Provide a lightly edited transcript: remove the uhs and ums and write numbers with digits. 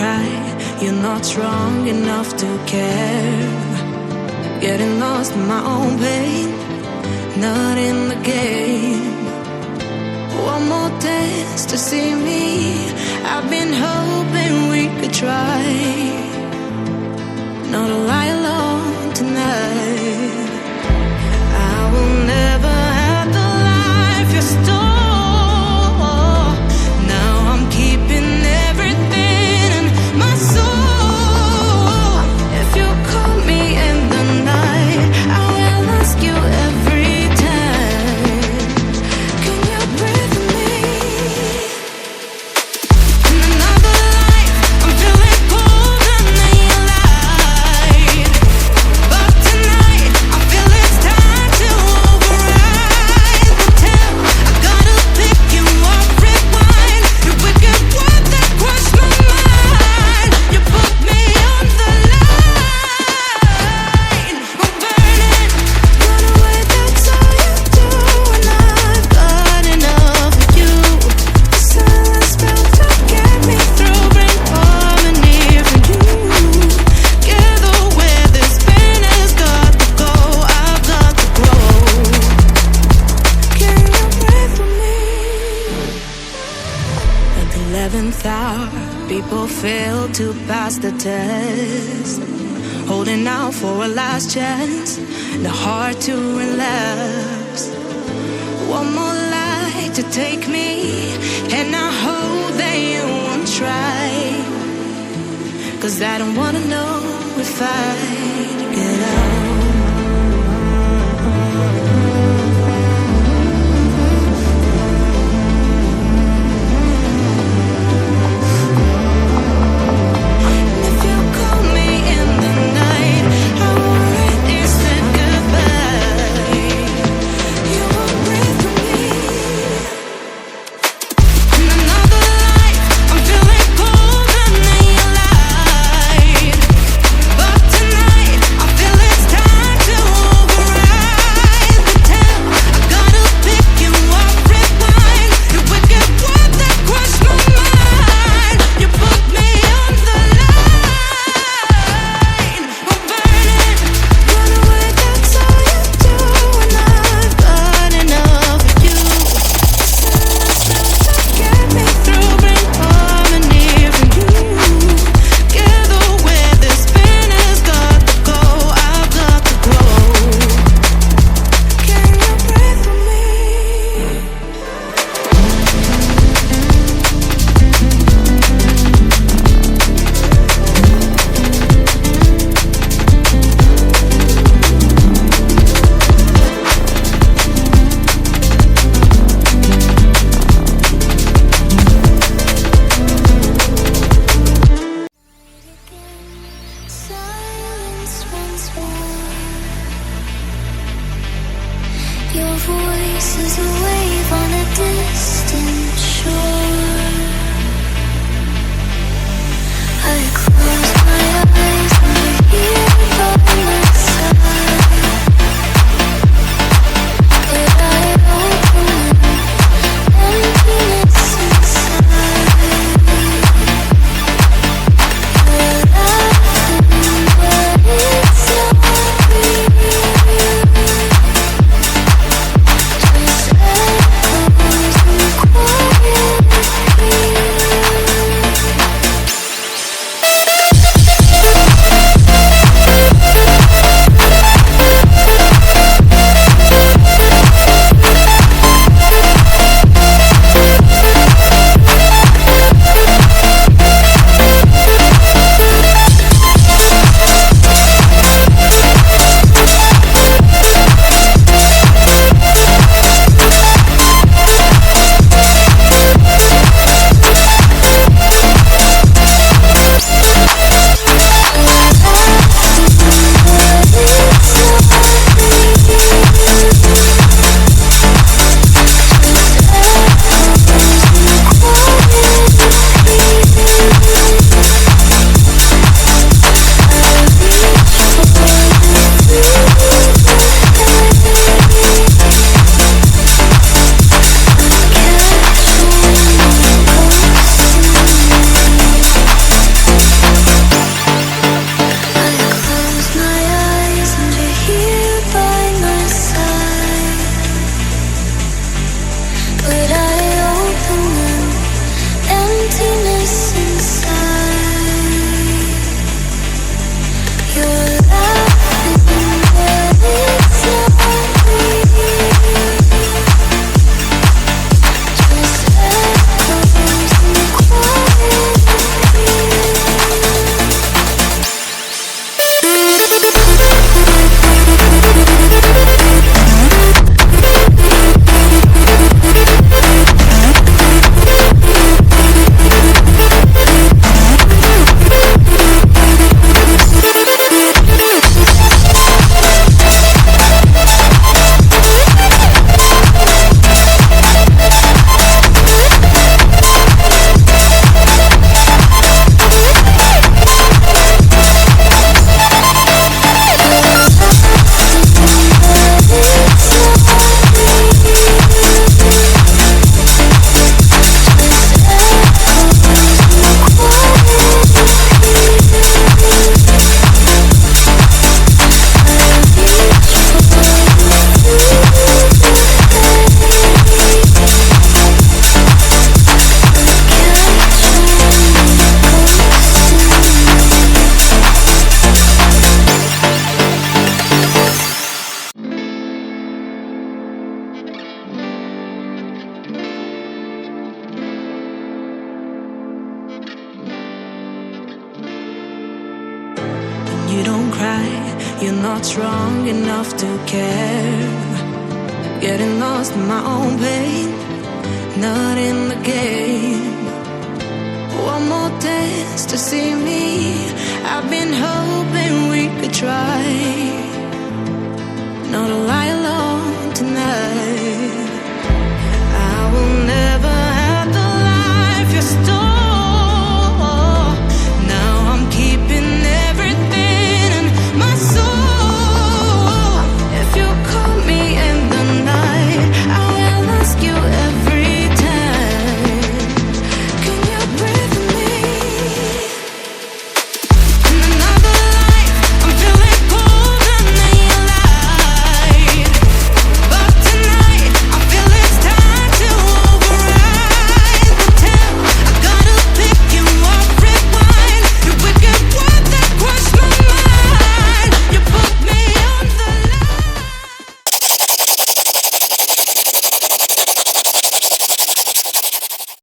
cry. You're not strong enough to care. Getting lost in my own pain, not in the game. One more dance to see me. I've been hoping we could try not to lie alone tonight. I will never have the life you stole. Now I'm keeping everything in my soul. If you call me in the night, I will ask you every time, can you breathe with me? In another life, I'm feeling colder than you lied. But tonight, I feel it's time to override the tale. I gotta pick you up, rewind. Your wicked words that crush my mind. You put me on the line. I'm burning, run away, that's all you do. And I've got enough of you. The silence spell to get me through, bring harmony for you. Together where this pain has got to go, I've got to grow. Can you breathe with me? At the 11th hour, people fail to pass the test, holding out for a last chance, the heart to relapse. One more light to take me, and I hope that you won't try, 'cause I don't wanna know if I get out. If you call me in the night, I already said goodbye. You won't breathe with me. In another life, I'm feeling colder than you lied. But tonight, I feel it's time to override the tale. I gotta pick you up, rewind. Your wicked words that crush my mind. You put me on the line. I'm burning, run away, that's all you do. And I've got enough of you. Silence spell to get me through, bring harmony for you. Together where this pain has got to go, I've got to grow. Can you breathe with me? Silence once more. Your voice is a wave on a distant shore. I close my eyes and you're here by my side. But I open emptiness inside. You're laughing, but it's not real. Just echoes and quiet You're not strong enough to care. Getting lost in my own pain, not in the game. One more dance to see me. I've been holding